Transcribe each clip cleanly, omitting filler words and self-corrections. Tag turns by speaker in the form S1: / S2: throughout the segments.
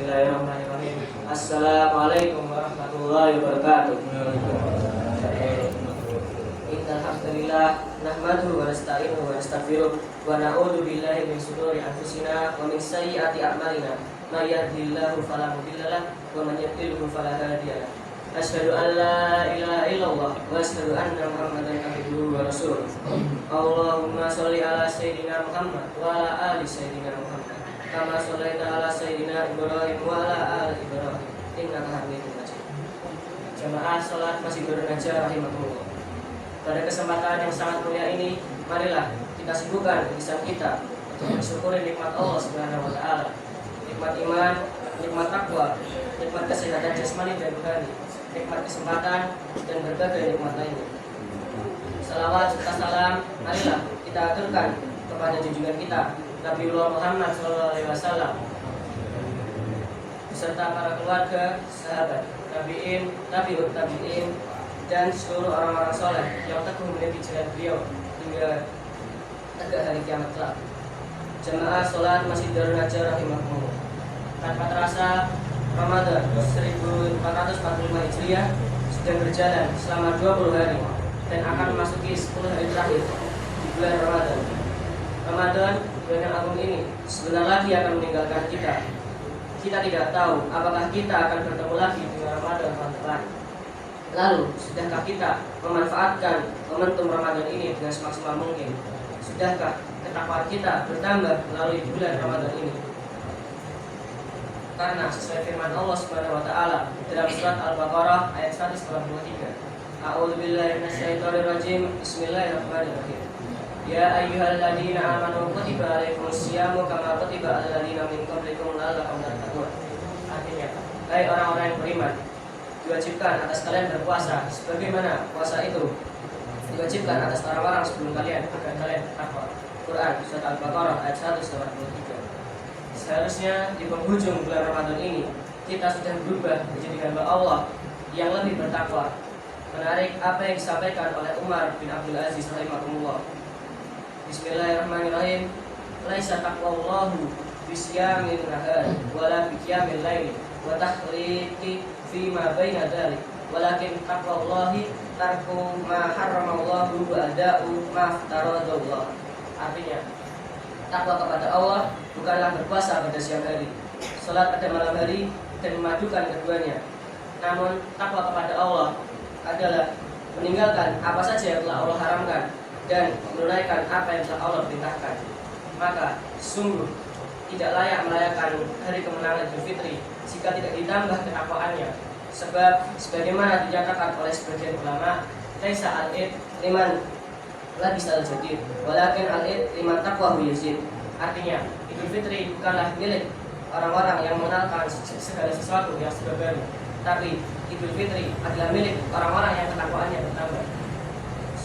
S1: Bismillahirrahmanirrahim. Assalamualaikum warahmatullahi wabarakatuh. Innal hamdalillah nahmaduhu wa nasta'inuhu wa nastaghfiruh wa na'udzu billahi min shururi anfusina wa min sayyiati a'malina. May yahdihillahu fala mudilla lahu wa man yudlil fala hadiya lahu. Asyhadu an la ilaha illallah wa asyhadu anna Muhammadan abduhu wa rasuluh. Allahumma sholli ala sayyidina Muhammad wa ala ali sayyidina Muhammad. Kama shallaita ala sayyidina Ibrahim wa ala ali Ibrahim innaka Hamidum Majid. Jamaah salat Masjid An-Najah rahimakumullah. Pada kesempatan yang sangat mulia ini, marilah kita sibukkan lisan kita untuk mensyukuri nikmat Allah Subhanahu wa taala. Nikmat iman, nikmat takwa, nikmat kesehatan jasmani dan rohani, nikmat kesempatan dan berbagai nikmat lainnya. Salawat serta salam marilah kita aturkan kepada junjungan kita Nabiullah Muhammad SAW beserta para keluarga, sahabat, tabi'in, tabi'ut tabi'in, dan seluruh orang-orang soleh yang teguh meniti jalan beliau hingga tegak hari kiamat kelak. Jamaah sholat Masjid An-Najah rahimahumullah. Tanpa terasa Ramadan 1445 Hijriah sudah berjalan selama 20 hari dan akan memasuki 10 hari terakhir di bulan Ramadan. Ramadan, bulan yang agung ini, sebentar lagi akan meninggalkan kita. Kita tidak tahu apakah kita akan bertemu lagi dengan Ramadan tahun depan. Lalu, sudahkah kita memanfaatkan momentum Ramadan ini dengan semaksimal mungkin? Sudahkah ketakwaan kita bertambah melalui bulan Ramadan ini? Karena sesuai firman Allah Subhanahu wa taala dalam surat Al-Baqarah ayat 183. A'udzubillahi minasyaitonirrajim. Bismillahirrahmanirrahim. Ya ayyuhalladzina amanu kutiba alaikumusyamu kama kutiba alal ladzina min qablikum la'allakum tattaqun. Artinya, hai orang-orang yang beriman, diwajibkan atas kalian berpuasa sebagaimana puasa itu diwajibkan atas orang-orang sebelum kalian agar kalian bertakwa. Quran surat Al-Baqarah ayat 183. Seharusnya di penghujung bulan Ramadan ini kita sudah berubah menjadi hamba Allah yang lebih bertakwa. Menarik apa yang disampaikan oleh Umar bin Abdul Aziz rahimahullah. Bismillahirrahmanirrahim. Laisa taqwallahu bisyamin nahar wala biqiyamil lail wa tahriqi fi ma baina dzalik walakin taqwallahi tarku ma harramallahu wa ada'u ma aftaradallah. Artinya, takwa kepada Allah bukanlah berpuasa pada siang hari, salat pada malam hari dan memadukan keduanya. Namun takwa kepada Allah adalah meninggalkan apa saja yang telah Allah haramkan dan menunaikan apa yang telah Allah perintahkan. Maka sungguh tidak layak merayakan hari kemenangan Idul Fitri jika tidak ditambah ketakwaannya. Sebab sebagaimana dinyatakan oleh sebagian ulama, laisa al-id liman labisal jadid walakin al-id liman taqwahu yazid. Artinya, Idul Fitri bukanlah milik orang-orang yang mengenalkan segala sesuatu yang sudah baru, tapi Idul Fitri adalah milik orang-orang yang ketakwaannya bertambah.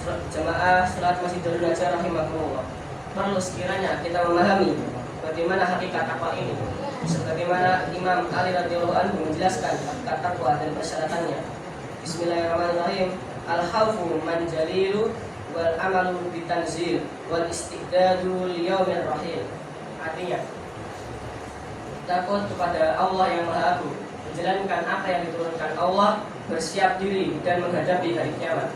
S1: Jamaah salat Masjid An-Najah rahimahumullah, perlu sekiranya kita memahami bagaimana hakikat takwa ini, sebagaimana Imam Ali radhiyallahu anhu menjelaskan hakikat takwa dan persyaratannya. Bismillahirrahmanirrahim. Al-khawfu manjalilu wal amalu bitanzil wal istidadu liyaumir rahil. Artinya, takut kepada Allah yang Maha Agung, menjalankan apa yang diturunkan Allah, bersiap diri dan menghadapi hari kiamat.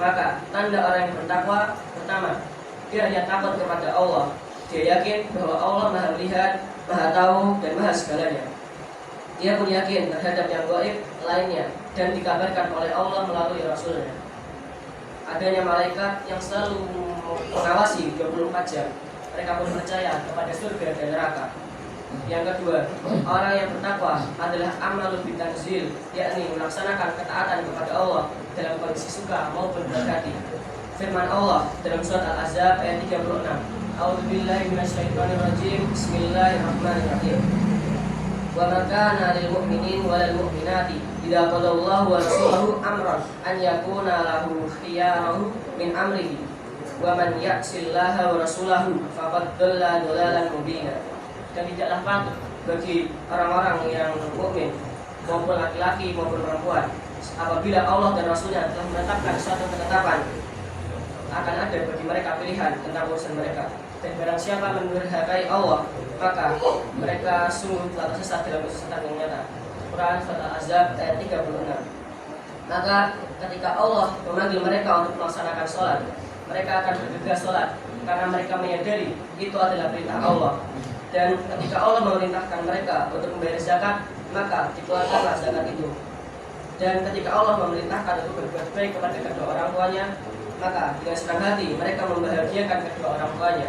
S1: Maka tanda orang yang bertakwa, pertama, dia hanya takut kepada Allah. Dia yakin bahwa Allah Maha melihat, Maha tahu, dan Maha segalanya. Dia pun yakin terhadap yang gaib lainnya dan dikabarkan oleh Allah melalui Rasulnya. Adanya malaikat yang selalu mengawasi 24 jam. Mereka pun percaya kepada surga dan neraka. Yang kedua, orang yang bertakwa adalah amalul bitanzil, yakni melaksanakan ketaatan kepada Allah dalam kondisi suka maupun berhati. Firman Allah dalam surat Al-Ahzab ayat 36. A'udzubillahi minasyaitonirrajim. Bismillahirrahmanirrahim. Wa ma kana lil mu'minin walal mu'minati idza qadallahu wa rasuluhu amran an yakuna lahu khiyaratu min amrihi wa man ya'sillaha wa rasulahu faqad dhalla dhalalan mubina. Dan tidaklah patut bagi orang-orang yang mukmin maupun laki-laki maupun perempuan apabila Allah dan Rasulnya telah menetapkan suatu ketetapan akan ada bagi mereka pilihan tentang urusan mereka, Dan barang siapa mendurhakai Allah, maka mereka sungguh telah tersesat dalam kesesatan yang nyata. Quran Surat Al-Ahzab ayat 36. Maka ketika Allah memanggil mereka untuk melaksanakan sholat, mereka akan bergegas sholat karena mereka menyadari itu adalah perintah Allah. Dan ketika Allah memerintahkan mereka untuk membayar zakat, maka dikeluarkanlah zakat itu. Dan ketika Allah memerintahkan untuk berbuat baik kepada kedua orang tuanya, maka dengan senang hati mereka membahagiakan kedua orang tuanya.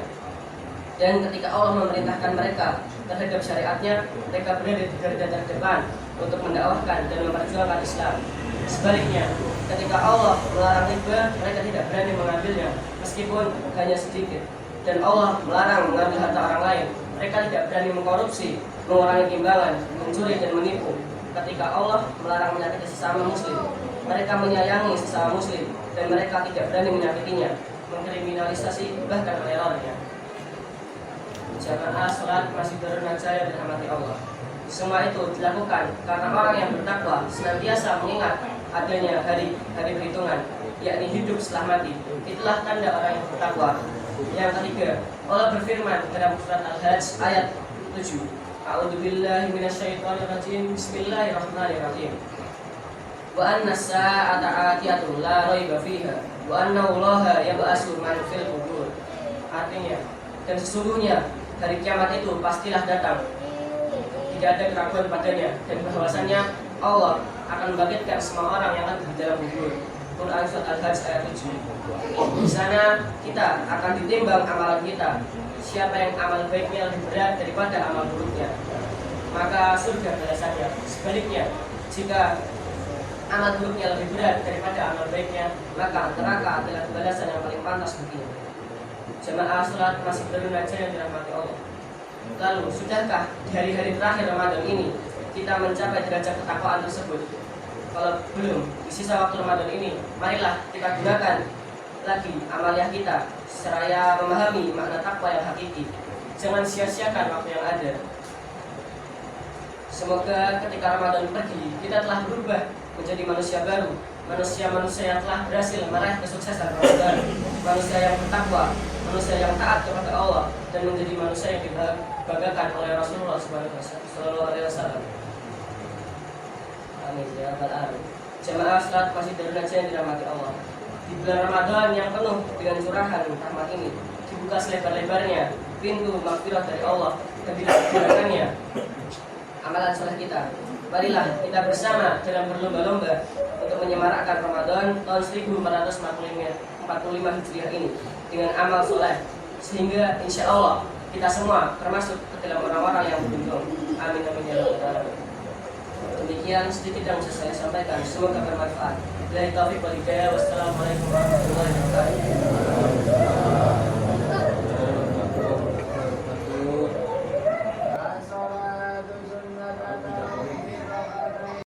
S1: Dan ketika Allah memerintahkan mereka terhadap syariatnya, mereka berada di garda terdepan untuk mendakwahkan dan memperjuangkan Islam. Sebaliknya, ketika Allah melarang riba, mereka tidak berani mengambilnya meskipun hanya sedikit. Dan Allah melarang mengambil harta orang lain, mereka tidak berani mengkorupsi, mengurangi timbangan, mencuri dan menipu. Ketika Allah melarang menyakiti sesama muslim, mereka menyayangi sesama muslim dan mereka tidak berani menyakitinya, mengkriminalisasi bahkan menerornya. Jamaah sholat masih bernaja yang dirahmati Allah. Semua itu dilakukan karena orang yang bertakwa senantiasa mengingat adanya hari perhitungan, yakni hidup setelah mati. Itulah tanda orang yang bertakwa. Yang ketiga, Allah berfirman dalam surat Al-Hajj ayat 7. A'udzubillahi minasyaitonirrajim. Bismillahirrahmanirrahim. Wa anna as-sa'ata 'atiyatun la raiba fiha wa anna Allaha yab'atsu man fil qubur. Artinya, dan sesungguhnya hari kiamat itu pastilah datang, tidak ada keraguan padanya, dan bahwasannya Allah akan membangkitkan semua orang yang ada di dalam kubur. Quran Surat Al-Hajj ayat 7. Di sana kita akan ditimbang amalan kita. Siapa yang amal baiknya lebih berat daripada amal buruknya, maka surga balasannya. Sebaliknya, jika amal buruknya lebih berat daripada amal baiknya, maka neraka adalah balasan yang paling pantas baginya. Jamaah sholat masih bernaja yang dirahmati Allah. Lalu, sudahkah di hari-hari terakhir Ramadan ini kita mencapai derajat ketakwaan tersebut? Kalau belum, di sisa waktu Ramadan ini, marilah kita gunakan lagi amaliah kita seraya memahami makna takwa yang hakiki. Jangan sia-siakan waktu yang ada. Semoga ketika Ramadan pergi, kita telah berubah menjadi manusia baru, manusia-manusia yang telah berhasil meraih kesuksesan Ramadan, manusia yang bertakwa, manusia yang taat kepada Allah, dan menjadi manusia yang dibanggakan oleh Rasulullah SAW. Amin ya rabbal alamin. Jamaah salat masjid Darul Najah yang dirahmati Allah. Di bulan Ramadan yang penuh dengan curahan rahmat ini, dibuka selebar-lebarnya pintu maghfirah dari Allah dan digunakannya amalan saleh kita. Marilah kita bersama dalam berlomba-lomba untuk menyemarakkan Ramadan tahun 1445 Hijriah ini dengan amal soleh, sehingga insya Allah kita semua termasuk ke dalam orang-orang yang beruntung. Amin amin ya rabbal alamin. Demikian sedikit yang bisa saya sampaikan, semoga bermanfaat. Billahi taufiq wal hidayah. Wassalamualaikum warahmatullahi wabarakatuh.